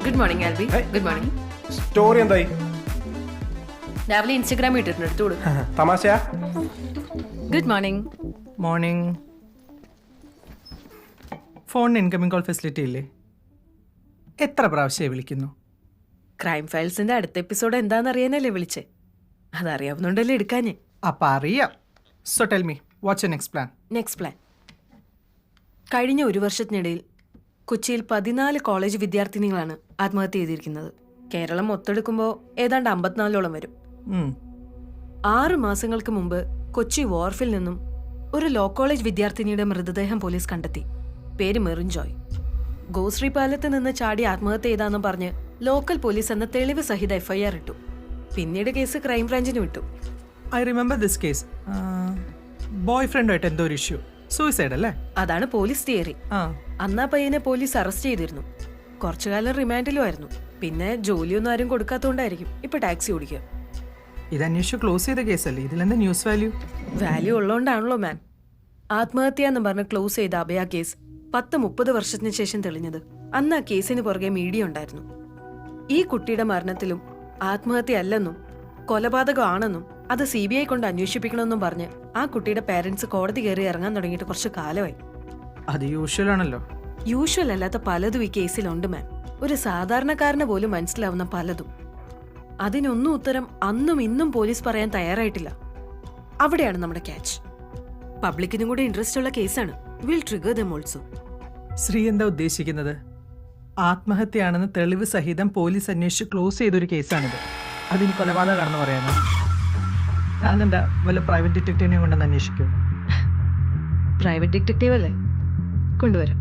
Good morning Albi. Good morning. Story എന്തായി? രാവിലെ ഇൻസ്റ്റഗ്രാമിൽ ഇട്ടിട്ടുണ്ട്, എടുത്തോളൂ. തമാശയാ? Good morning. മോർണിംഗ്. ഫോണിന് ഇൻകമിംഗ് കോൾ ഫെസിലിറ്റി ഇല്ലേ? എത്ര പ്രാവശ്യമായി വിളിക്കുന്നു? ക്രൈം ഫയൽസിന്റെ അടുത്ത എപ്പിസോഡ് എന്താന്ന് അറിയാനല്ലേ വിളിച്ചേ? അതറിയാവുന്നുണ്ടല്ലേ എടുക്കാഞ്ഞേ. അപ്പം അറിയാം. So tell me, what's your next plan? Next plan. കഴിഞ്ഞ ഒരു വർഷത്തിനിടയിൽ കൊച്ചിയിൽ 14 കോളേജ് വിദ്യാർത്ഥിനികളാണ് ആത്മഹത്യ ചെയ്തിരിക്കുന്നത്. കേരളം ഒത്തെടുക്കുമ്പോൾ ഏതാണ്ട് 54ഓളം വരും. 6 മാസങ്ങൾക്ക് മുമ്പ് കൊച്ചി വോർഫിൽ നിന്നും ഒരു ലോ കോളേജ് വിദ്യാർത്ഥിനിയുടെ മൃതദേഹം പോലീസ് കണ്ടെത്തി. പേര് മെറിൻ ജോയ്. ഗോശ്രീ പാലത്ത് നിന്ന് ചാടി ആത്മഹത്യ ചെയ്താന്ന് പറഞ്ഞ് ലോക്കൽ പോലീസ് എന്ന തെളിവ് സഹിത FIR ഇട്ടു. പിന്നീട് കേസ് ക്രൈംബ്രാഞ്ചിന് വിട്ടു. I remember this case. Boy ഫ്രണ്ടുമായിട്ട് എന്തോ ഒരു ഇഷ്യൂ, സൂയിസൈഡ് അല്ലേ? അതാണ് പോലീസ് തിയറി. അന്നാ പയ്യനെ പോലീസ് അറസ്റ്റ് ചെയ്തിരുന്നു. കുറച്ചുകാലം റിമാൻഡിലും ആയിരുന്നു. പിന്നെ ജോലിയൊന്നും ആരും കൊടുക്കാത്തോണ്ടായിരിക്കും ഇപ്പൊ ടാക്സി ഓടിക്കുക. ഇത് അന്വേഷിച്ച് ക്ലോസ് ചെയ്ത കേസല്ലേ? ഇതിലെന്താ ന്യൂസ് വാല്യൂ? വാല്യൂ ഉള്ളതുകൊണ്ടാണല്ലോ മാൻ. ആത്മഹത്യ എന്ന് പറഞ്ഞ് ക്ലോസ് ചെയ്ത അഭയ കേസ് 10-30 വർഷത്തിന് ശേഷം തെളിഞ്ഞത്. അന്ന് ആ കേസിന് പുറകെ മീഡിയ ഉണ്ടായിരുന്നു. ഈ കുട്ടിയുടെ മരണത്തിലും ആത്മഹത്യ അല്ലെന്നും കൊലപാതകമാണെന്നും അത് CBI കൊണ്ട് അന്വേഷിപ്പിക്കണമെന്നും പറഞ്ഞ് ആ കുട്ടിയുടെ പേരൻസ് കോടതി കയറി ഇറങ്ങാൻ തുടങ്ങിയിട്ട് കുറച്ച് കാലമായി. അത് യൂഷ്വൽ ആണല്ലോ. യൂഷ്വൽ അല്ലാത്ത പലതും ഈ കേസിലുണ്ട് മാൻ. ഒരു സാധാരണക്കാരന് പോലും മനസ്സിലാവുന്ന പലതും. അതിനൊന്നും ഉത്തരം അന്നും ഇന്നും പോലീസ് പറയാൻ തയ്യാറായിട്ടില്ല. അവിടെയാണ് നമ്മുടെ ക്യാച്ച്. പബ്ലിക്കിനും കൂടി ഇൻട്രസ്റ്റ് ഉള്ള കേസാണ്. Will trigger dum also. Shri എന്താ ഉദ്ദേശിക്കുന്നത്? ആത്മഹത്യയാണെന്ന് തെളിവ് സഹിതം പോലീസ് അന്വേഷിച്ച് ക്ലോസ് ചെയ്തൊരു കേസാണിത്. അതിന് കൊലപാതകമാണെന്ന് പറയാനോ? ഞാനെന്താ വല്ല പ്രൈവറ്റ് ഡിറ്റക്റ്റീവിനെ കൊണ്ടെന്ന് അന്വേഷിക്കൂ? പ്രൈവറ്റ് ഡിറ്റക്റ്റീവ് അല്ലേ? കൊണ്ടുവരാം.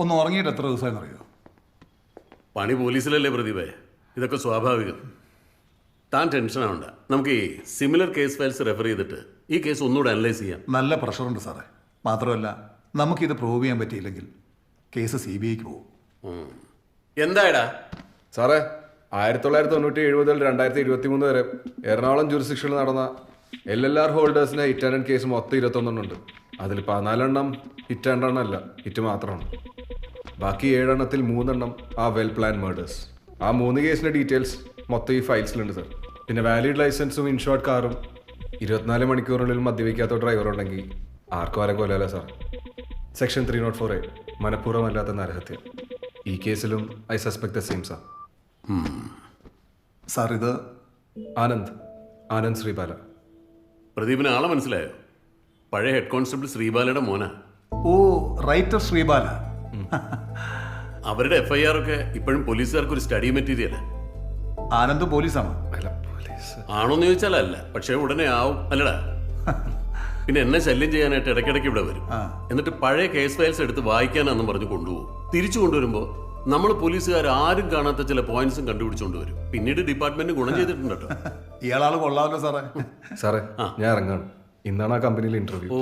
ഒന്ന് ഉറങ്ങിയിട്ട് എത്ര ദിവസമായി അറിയോ? പണി പോലീസിലല്ലേ പ്രദീപേ, ഇതൊക്കെ സ്വാഭാവികം. താൻ ടെൻഷൻ ആവണ്ട. നമുക്ക് ഈ സിമിലർ കേസ് ഫയൽസ് റെഫർ ചെയ്തിട്ട് ഈ കേസ് ഒന്നുകൂടെ അനലൈസ് ചെയ്യാം. നല്ല പ്രഷറുണ്ട് സാറേ. മാത്രമല്ല നമുക്കിത് പ്രൂവ് ചെയ്യാൻ പറ്റിയില്ലെങ്കിൽ കേസ് CBIക്ക് പോകും. എന്തായടാ സാറേ, 1997 മുതൽ 2023 വരെ എറണാകുളം ജൂറിസ്ഡിക്ഷനിൽ നടന്ന LLR ഹോൾഡേഴ്സിന്റെ ഹിറ്റ് ആൻഡ് കേസ് മൊത്തം 21 ഉണ്ട്. അതിൽ 14 ഹിറ്റ് ആൻഡ് റൺ അല്ല, ഹിറ്റ് മാത്രമാണ്. ബാക്കി 7 എണ്ണത്തിൽ 3 ആ വെൽ പ്ലാൻ മേർഡേഴ്സ്. ആ 3 കേസിന്റെ ഡീറ്റെയിൽസ് മൊത്തം ഈ ഫയൽസിലുണ്ട് സാർ. പിന്നെ വാലിഡ് ലൈസൻസും ഇൻഷുർഡ് കാറും 24 മണിക്കൂറിനുള്ളിൽ മദ്യപിക്കാത്ത ഡ്രൈവർ ഉണ്ടെങ്കിൽ ആർക്കും ആരും കൊല്ലല്ല സാർ. Section 304A മനഃപൂർവ്വമല്ലാത്ത നരഹത്യ. ഈ കേസിലും I suspect the same sir. Sir ഇത് ആനന്ദ് ശ്രീബാല. പ്രദീപിന് ആളെ മനസ്സിലായോ? പഴയ ഹെഡ് കോൺസ്റ്റബിൾ ശ്രീബാലയുടെ മോനാ. ഓ, റൈറ്റർ ശ്രീബാല. അവരുടെ FIR ഒക്കെ ഇപ്പോഴും പോലീസുകാർക്ക് ഒരു സ്റ്റഡി മെറ്റീരിയൽ. ആനന്ദ് പോലീസാണ്. ആണോന്ന് ചോദിച്ചാൽ അല്ല, പക്ഷേ ഉടനെ ആവും അല്ലടാ. പിന്നെ എന്നെ ശല്യം ചെയ്യാനായിട്ട് ഇടയ്ക്കിടയ്ക്ക് ഇവിടെ വരും. എന്നിട്ട് പഴയ കേസ് ഫയൽസ് എടുത്ത് വായിക്കാനാന്നും പറഞ്ഞ് കൊണ്ടുപോകും. തിരിച്ചു കൊണ്ടുവരുമ്പോൾ നമ്മൾ പോലീസുകാർ ആരും കാണാത്ത ചില പോയിന്റ്സും കണ്ടുപിടിച്ചുകൊണ്ട് വരും. പിന്നീട് ഡിപ്പാർട്ട്മെന്റ് ഗുണം ചെയ്തിട്ടുണ്ട് കേട്ടോ. ഇയാളാള് കൊള്ളാമല്ലോ സാറേ. സാറേ, ഞാൻ ഇറങ്ങാണ്. ഇന്നാണ് ആ കമ്പനിയിൽ ഇന്റർവ്യൂ. ഓ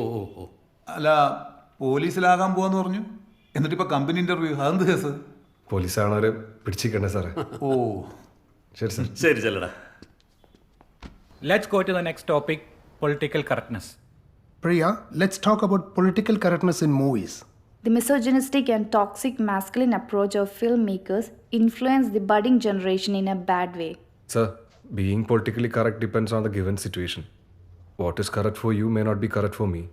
അല്ല, പോലീസിലാകാൻ പോവാന്ന് പറഞ്ഞു. എന്നിട്ടിപ്പോ കമ്പനി ഇന്റർവ്യൂ. അതെന്ത് കേസ്? പോലീസാണവരെ പിടിച്ചിരിക്കണ്ടേ സാറേ. ഓ ശരി സാർ. ശരി ചെല്ലടാ. Let's go to the next topic, political correctness. Priya, let's talk about political correctness in movies. The misogynistic and toxic masculine approach of filmmakers influence the budding generation in a bad way. Sir, being politically correct depends on the given situation. What is correct for you may not be correct for me.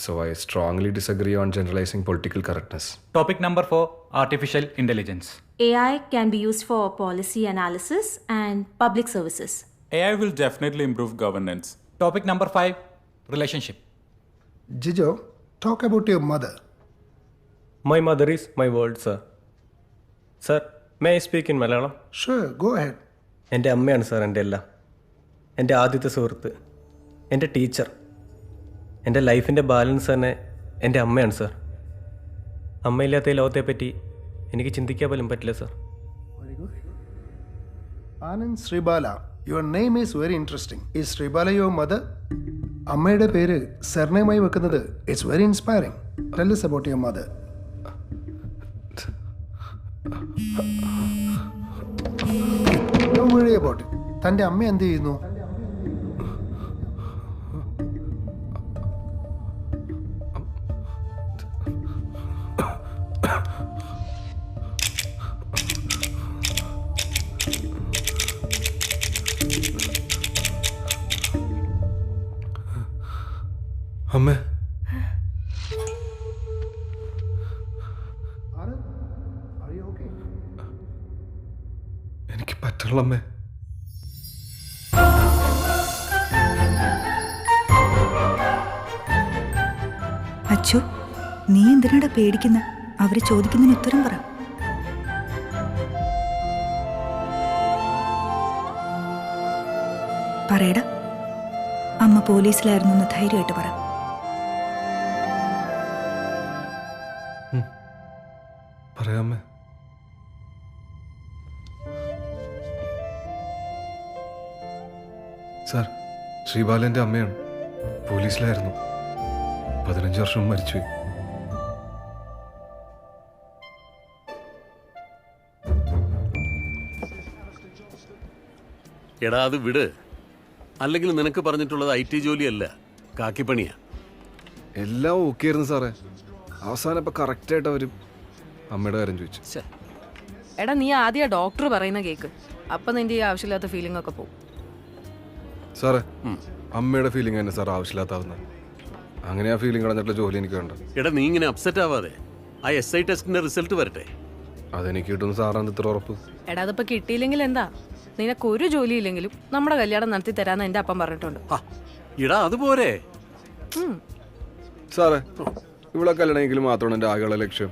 So I strongly disagree on generalizing political correctness. Topic number 4, artificial intelligence. AI can be used for policy analysis and public services. AI will definitely improve governance. Topic number 5, relationship. Jijo, talk about your mother. My mother is my world, sir. Sir, may I speak in Malayalam? Sure, go ahead. എൻ്റെ അമ്മയാണ് sir എൻ്റെ എല്ലാം. എൻ്റെ ആദ്യത്തെ സുഹൃത്ത്, എൻ്റെ teacher, എൻ്റെ ലൈഫിൻ്റെ ബാലൻസ് തന്നെ എൻ്റെ അമ്മയാണ് സാർ. അമ്മയില്ലാത്ത ഈ ലോകത്തെപ്പറ്റി എനിക്ക് ചിന്തിക്കാൻ പോലും പറ്റില്ല sir. Very good. Anand Sribala, your name is very interesting. Is Sribala your mother? അമ്മയുടെ പേര് സർനെയിമായി വെക്കുന്നത് it's very inspiring. Tell us about your mother. Don't worry about it. തൻ്റെ അമ്മ എന്ത് ചെയ്യുന്നു? അമ്മേ, Anand, are you okay? എനിക്ക് പറ്റുള്ള അമ്മേ. അച്ചു, നീ എന്തിനാടാ പേടിക്കുന്ന? അവര് ചോദിക്കുന്നതിന് ഉത്തരം പറ. പറയടാ. അമ്മ പോലീസിലായിരുന്നു എന്ന് ധൈര്യമായിട്ട് പറ. പറയാമേ. സാർ, ശ്രീബാലന്റെ അമ്മയാണ്. പോലീസിലായിരുന്നു. 15 വർഷം മരിച്ചുപോയി. എടാ അത് വിട്. അല്ലെങ്കിൽ നിനക്ക് പറഞ്ഞിട്ടുള്ളത് IT ജോലിയല്ല, കാക്കിപ്പണിയാ. എല്ലാം ഓക്കെ ആയിരുന്നു സാറേ. അവസാനം ഇപ്പൊ കറക്റ്റായിട്ട് അവര് അമ്മയുടെ കാര്യം ചോദിച്ചു. എടാ നീ ആദ്യം ഡോക്ടർ പറയുന്ന കേക്ക്. അപ്പൊ നിന്റെ ഈ ആവശ്യമില്ലാത്ത ഫീലിംഗ് ഒക്കെ പോകും. സാറേ, അമ്മയുടെ ഫീലിംഗ് തന്നെ സാർ ആവശ്യമില്ലാത്താവുന്നത്. അങ്ങനെ ആ ഫീലിംഗ് കളഞ്ഞിട്ടുള്ള ജോലി എനിക്ക് വേണ്ട. എടാ നീ ഇങ്ങനെ അപ്സെറ്റ് ആവാതെ ആ SI ടെസ്റ്റിന്റെ റിസൾട്ട് വരട്ടെ. അതെനിക്ക് കിട്ടുന്ന സാറാണ് ഇത്ര ഉറപ്പ്. എടാ അതിപ്പോ കിട്ടിയില്ലെങ്കിൽ എന്താ? നിനക്കൊരു ജോലി ഇല്ലെങ്കിലും നമ്മുടെ കല്യാണം നടത്തി തരാന്ന് എന്റെ അപ്പം പറഞ്ഞിട്ടുണ്ട്. ഇടാ അതുപോരെ സാറേ. ഇവിടെ കല്യാണമെങ്കിലും മാത്രമാണ് എൻ്റെ ആകെയുള്ള ലക്ഷ്യം.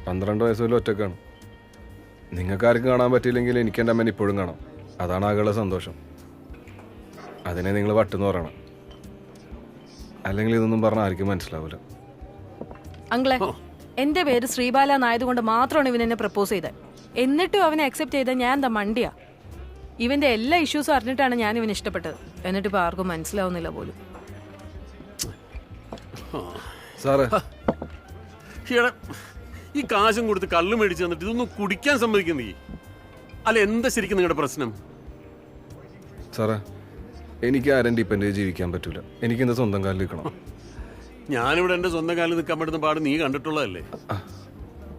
12 വയസ്സ് പോലും ഒറ്റക്കാണ്. നിങ്ങൾക്ക് ആർക്കും കാണാൻ പറ്റിയില്ലെങ്കിൽ എനിക്ക് എൻ്റെ അമ്മേനെ ഇപ്പോഴും കാണാം. അതാണ് ആകെയുള്ള സന്തോഷം. അതിനെ നിങ്ങൾ വട്ടെന്ന് പറയണം. അല്ലെങ്കിൽ ഇതൊന്നും പറഞ്ഞാൽ ആർക്കും മനസ്സിലാവില്ല. അങ്കിളെ, എന്റെ പേര് ശ്രീബാല എന്നായതുകൊണ്ട് മാത്രമാണ് ഇവൻ എന്നെ പ്രപ്പോസ് ചെയ്തത്. എന്നിട്ടും അവനെ അക്സെപ്റ്റ് ചെയ്ത ഞാൻ എന്താ മണ്ടിയാ? ഇവന്റെ എല്ലാ ഇഷ്യൂസും അറിഞ്ഞിട്ടാണ് ഞാൻ ഇവന് ഇഷ്ടപ്പെട്ടത്. എന്നിട്ടിപ്പോ ആർക്കും മനസ്സിലാവുന്നില്ല പോലും. സാറേ, ഈ കാശും കൊടുത്ത് കള്ളു മേടിച്ച് തന്നിട്ട് ഇതൊന്നും കുടിക്കാൻ സമ്മതിക്കുന്നീ? അല്ല എന്താ ശരിക്കും നിങ്ങളുടെ പ്രശ്നം? സാറേ, എനിക്ക് ആരും ഡിപ്പെൻഡ് ചെയ്ത് ജീവിക്കാൻ പറ്റൂല. എനിക്ക് എൻ്റെ സ്വന്തം കാലിൽ നിൽക്കണം. ഞാനിവിടെ എൻ്റെ സ്വന്തം കാലിൽ നിൽക്കാൻ പറ്റുന്ന പാട് നീ കണ്ടിട്ടുള്ളതല്ലേ?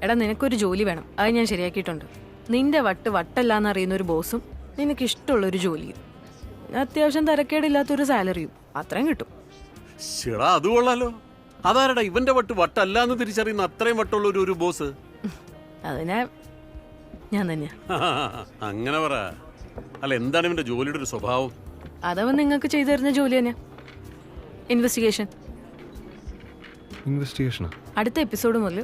എടാ നിനക്കൊരു ജോലി വേണം. അത് ഞാൻ ശരിയാക്കിയിട്ടുണ്ട്. നിന്റെ വട്ടല്ലാന്ന് അറിയുന്ന ഒരു ബോസും നിനക്ക് ഇഷ്ടമുള്ളൊരു ജോലിയും അത്യാവശ്യം തരക്കേടില്ലാത്തൊരു സാലറിയും അത്രയും കിട്ടും. ശിടാ അത് കൊള്ളാലോ. അതാരടാ ഇവന്റെ വട്ടല്ല എന്ന് തിരിച്ചറിയുന്ന അത്രയും വട്ടുള്ള ഒരു ബോസ്? അതിനെ ഞാൻ തന്നെയാ. അങ്ങനെ പറ. അല്ല എന്താണ് ഇവന്റെ ജോലിയുടെ ഒരു സ്വഭാവം? അതവൻ നിങ്ങൾക്ക് ചെയ്തു തരുന്ന ജോലി തന്നെ. ഇൻവെസ്റ്റിഗേഷനാ. അടുത്ത എപ്പിസോഡ് മുതൽ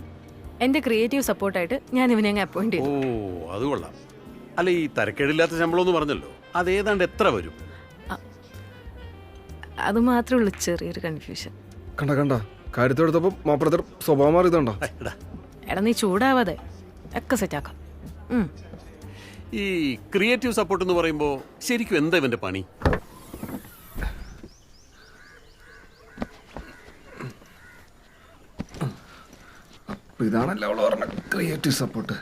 എന്റെ ക്രിയേറ്റീവ് സപ്പോർട്ടായിട്ട് ഞാൻ ഇവനെ അങ്ങ് അപ്പോയിന്റ് ചെയ്തു. ഓ അത് കൊള്ളാം. അല്ല ഈ തരക്കേടില്ലാത്ത ശമ്പളം എന്ന് പറഞ്ഞല്ലോ, അതേതാണ്ട് എത്ര വരും? അത് മാത്രമേ ഉള്ളൂ ചെറിയൊരു കൺഫ്യൂഷൻ. കണ്ട കാര്യത്തോടൊപ്പം മാപ്പിളത്തെ സ്വഭാവം മാറിയതുണ്ടോ? എടാ നീ ചൂടാവാതെ ഒക്കെ സെറ്റാക്കാം. ഈ ക്രിയേറ്റീവ് സപ്പോർട്ട് എന്ന് പറയുമ്പോൾ ശരിക്കും എന്താ ഇവന്റെ പണി? ഇതാണല്ലോ അവൾ പറഞ്ഞ ക്രിയേറ്റീവ് സപ്പോർട്ട്.